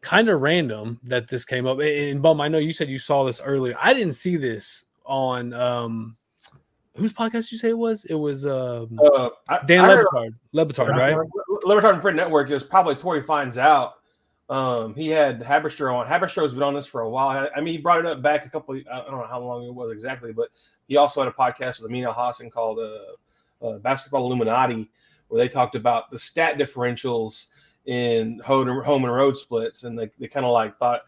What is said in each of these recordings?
Kind of random that this came up. And Bum, I know you said you saw this earlier. I didn't see this on whose podcast did you say it was? It was Dan Lebitard, right? Lebitard and Fred Network. It was probably Tori Finds Out. He had Haberstroh on. Haberstrow's been on this for a while. I mean, he brought it up back I don't know how long it was exactly, but he also had a podcast with Amin Al-Hassan called Basketball Illuminati, where they talked about the stat differentials in home and road splits, and they kind of like thought,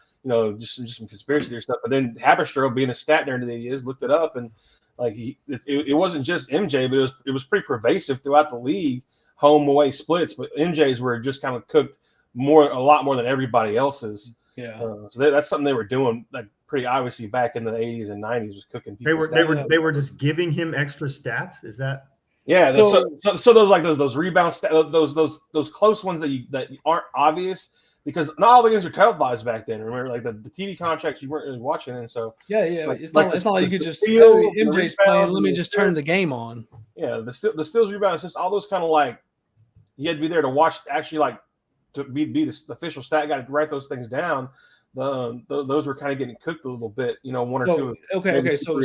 just some conspiracy theory stuff. But then Haberstroh, being a stat nerd that he is, looked it up, and like it wasn't just MJ, but it was pretty pervasive throughout the league, home away splits. But MJ's were just kind of cooked a lot more than everybody else's. Yeah. So that's something they were doing like pretty obviously back in the 80s and 90s, was cooking people. They were just giving him extra stats. Is that? Yeah. So those rebound those close ones that aren't obvious, because not all the games are televised back then. Remember, like the TV contracts you weren't really watching, and so it's not like you could just MJ's playing. Let me just turn the game on. Yeah, the steals, rebounds, just all those kind of like you had to be there to watch, actually like to be the official stat guy to write those things down. Those were kind of getting cooked a little bit, one or two. Okay. So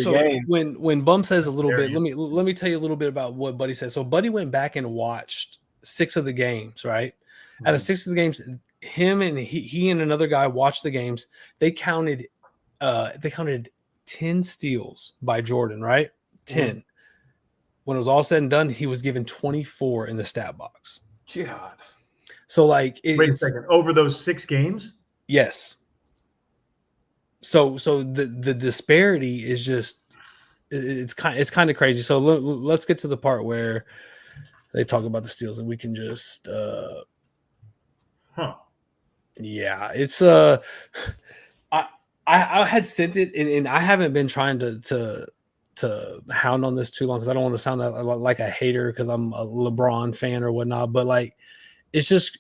when Bum says a little bit, let me tell you a little bit about what Buddy said. So Buddy went back and watched 6 of the games, right? Mm-hmm. Out of 6 of the games, him and he and another guy watched the games. They counted 10 steals by Jordan, right? 10. Mm-hmm. When it was all said and done, he was given 24 in the stat box. God. So like, wait a second. Over those 6 games? Yes. So the disparity is just it's kind of crazy. So let's get to the part where they talk about the steals, and we can just yeah, it's I had sent it, and I haven't been trying to hound on this too long, because I don't want to sound like a hater because I'm a LeBron fan or whatnot, but like it's just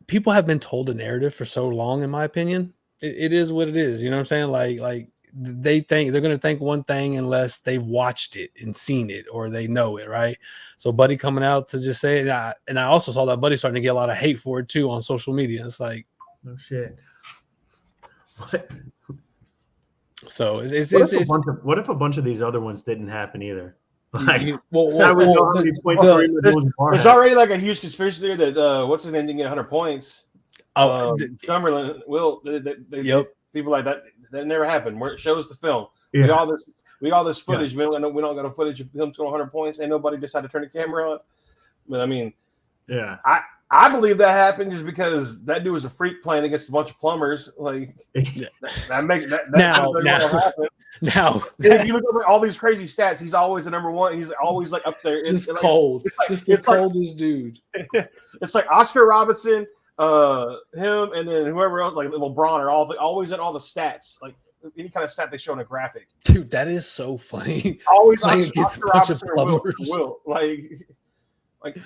people have been told a narrative for so long, in my opinion. It is what it is. You know what I'm saying? Like they think they're going to think one thing unless they've watched it and seen it, or they know it, right? So Buddy coming out to just say it. And I also saw that Buddy starting to get a lot of hate for it too on social media. It's like, no shit. What? So what if a bunch of these other ones didn't happen either? Like, there's already like a huge conspiracy theory that what's his name didn't get 100 points. Summerlin will. People like that never happened. Where it shows the film, we got all this footage. Yeah. We don't got a footage of him scoring 100 points, and nobody decided to turn the camera on. But I mean, yeah, I believe that happened just because that dude was a freak playing against a bunch of plumbers. Like that makes that happen. Now, if you look at all these crazy stats, he's always the number one. He's always like up there. Just cold. Just the coldest dude. It's like Oscar Robertson, him, and then whoever else, like LeBron, are always in all the stats. Like any kind of stat they show in a graphic. Dude, that is so funny. Always Oscar Robertson or Will. Like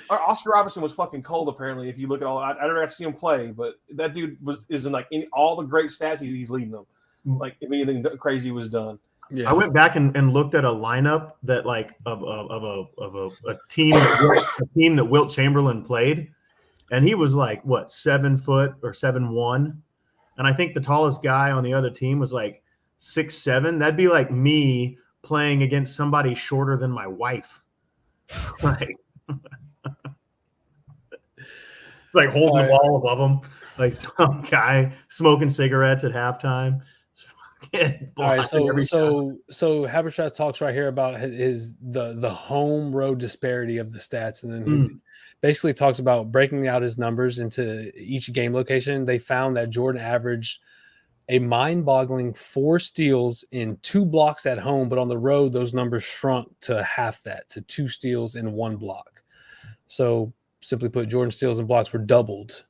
Oscar Robertson was fucking cold. Apparently, if you look at all, I never got to see him play, but that dude is in like all the great stats. He's leading them. Like if anything crazy was done. Yeah. I went back and looked at a lineup that like of a team that Wilt Chamberlain played, and he was like what 7 foot or 7'1", and I think the tallest guy on the other team was like 6'7". That'd be like me playing against somebody shorter than my wife, like like holding the ball above him, like some guy smoking cigarettes at halftime. All right, so Haberstad talks right here about the home road disparity of the stats, and then he basically talks about breaking out his numbers into each game location. They found that Jordan averaged a mind-boggling 4 steals in 2 blocks at home, but on the road those numbers shrunk to half that, to 2 steals in 1 block. So simply put, Jordan steals and blocks were doubled.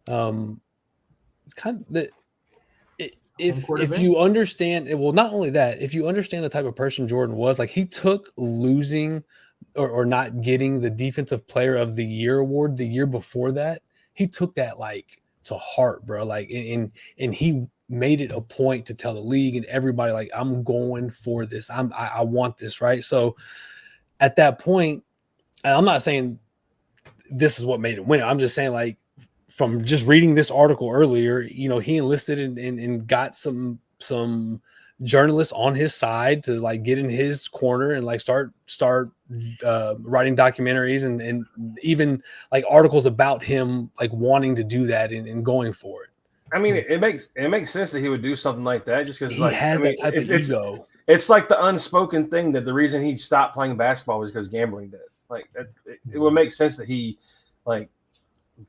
It's kind of if you understand it, well, not only that, if you understand the type of person Jordan was, like he took losing or not getting the Defensive Player of the Year award the year before that, he took that like to heart, bro. Like, and he made it a point to tell the league and everybody, like, I'm going for this. I want this, right? So at that point, and I'm not saying this is what made him win. I'm just saying, like, from just reading this article earlier, you know, he enlisted and got some journalists on his side to like get in his corner and like start writing documentaries and even like articles about him like wanting to do that and going for it. I mean, it makes sense that he would do something like that just because he like has that type of ego. It's like the unspoken thing that the reason he stopped playing basketball was because gambling did. Like it would make sense that he like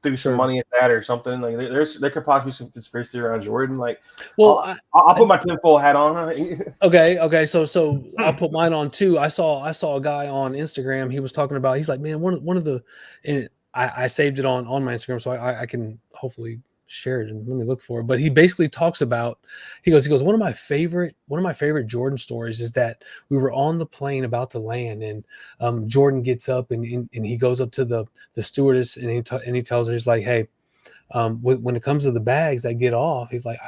threw some money at that or something. Like there could possibly be some conspiracy around Jordan. Like, well, I'll put my tinfoil hat on. Okay. So I'll put mine on too. I saw a guy on Instagram. He was talking about. He's like, man, one of the, and I saved it on my Instagram, so I can hopefully share it and let me look for it. But he basically talks about. He goes. One of my favorite Jordan stories is that we were on the plane about to land, and Jordan gets up and he goes up to the stewardess and he tells her, he's like, hey, when it comes to the bags that get off, he's like,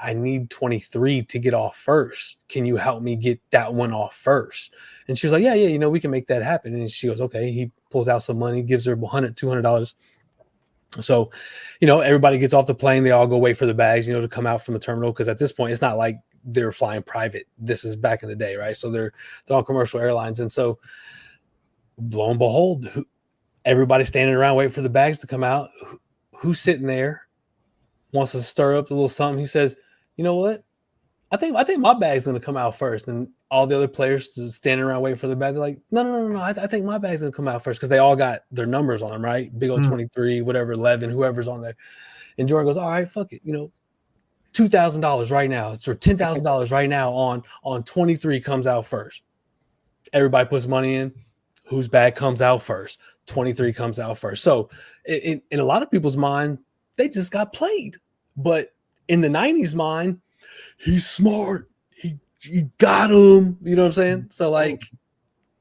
I need 23 to get off first. Can you help me get that one off first? And she was like, yeah, you know, we can make that happen. And she goes, okay. He pulls out some money, gives her $200. So, you know, everybody gets off the plane. They all go wait for the bags, you know, to come out from the terminal. Because at this point, it's not like they're flying private. This is back in the day, right? So they're on commercial airlines. And so, lo and behold, everybody's standing around waiting for the bags to come out. Who's sitting there, wants to stir up a little something? He says, you know what? I think my bag's going to come out first. And all the other players standing around waiting for their bag, they're like, no. I think my bag's going to come out first because they all got their numbers on them, right? Big old 23, whatever, 11, whoever's on there. And Jordan goes, all right, fuck it. You know, $2,000 right now. It's or $10,000 right now on 23 comes out first. Everybody puts money in. Whose bag comes out first? 23 comes out first. So in a lot of people's mind, they just got played. But in the 90s mind, he's smart. He got him. You know what I'm saying? So, like,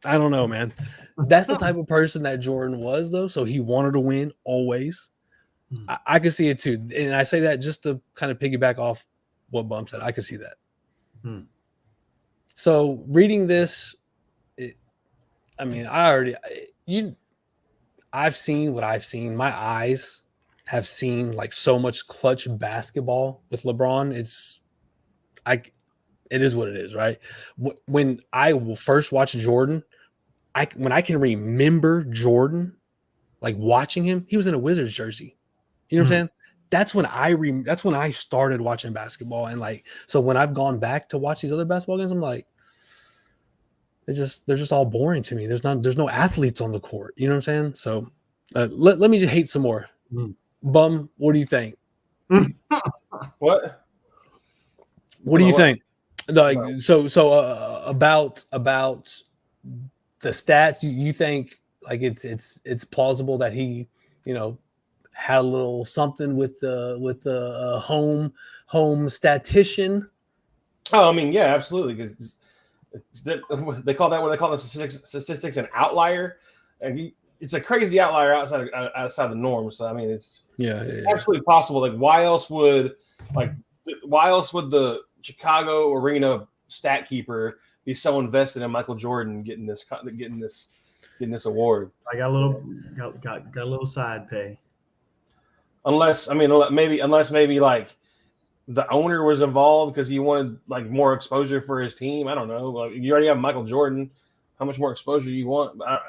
I don't know, man. That's the type of person that Jordan was, though. So he wanted to win always. I could see it, too. And I say that just to kind of piggyback off what Bum said. I could see that. So reading this, I've seen what I've seen. My eyes have seen like so much clutch basketball with LeBron. It is what it is, right? When I will first watch Jordan, when I can remember Jordan, like watching him, he was in a Wizards jersey. You know what I'm saying? That's when I started watching basketball, and like so when I've gone back to watch these other basketball games, I'm like, they're just all boring to me. There's no athletes on the court. You know what I'm saying? So let me just hate some more. Bum, what do you think? What do you think? Like so about the stats, you think like it's plausible that he, you know, had a little something with the home statistician? Oh, I mean, yeah, absolutely. Because they call the statistics an outlier, and it's a crazy outlier outside the norm. So I mean, it's absolutely possible. Like, why else would the Chicago arena stat keeper be so invested in Michael Jordan getting this award? I got a little side pay. Unless maybe like the owner was involved because he wanted like more exposure for his team. I don't know. Like, you already have Michael Jordan. How much more exposure do you want? I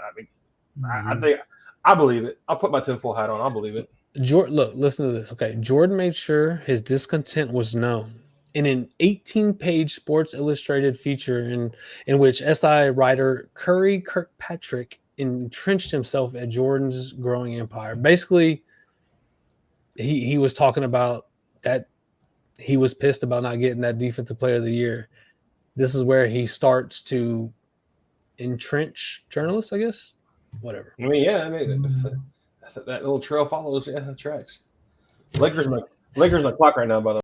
think I believe it. I'll put my tinfoil hat on. I'll believe it. Jordan, look, listen to this. Okay, Jordan made sure his discontent was known in an 18-page Sports Illustrated feature in which SI writer Curry Kirkpatrick entrenched himself at Jordan's growing empire. Basically, he was talking about that he was pissed about not getting that Defensive Player of the Year. This is where he starts to entrench journalists, I guess. Whatever. I mean, yeah. I mean, that little trail follows. Yeah, that tracks. Lakers my clock right now, by the way.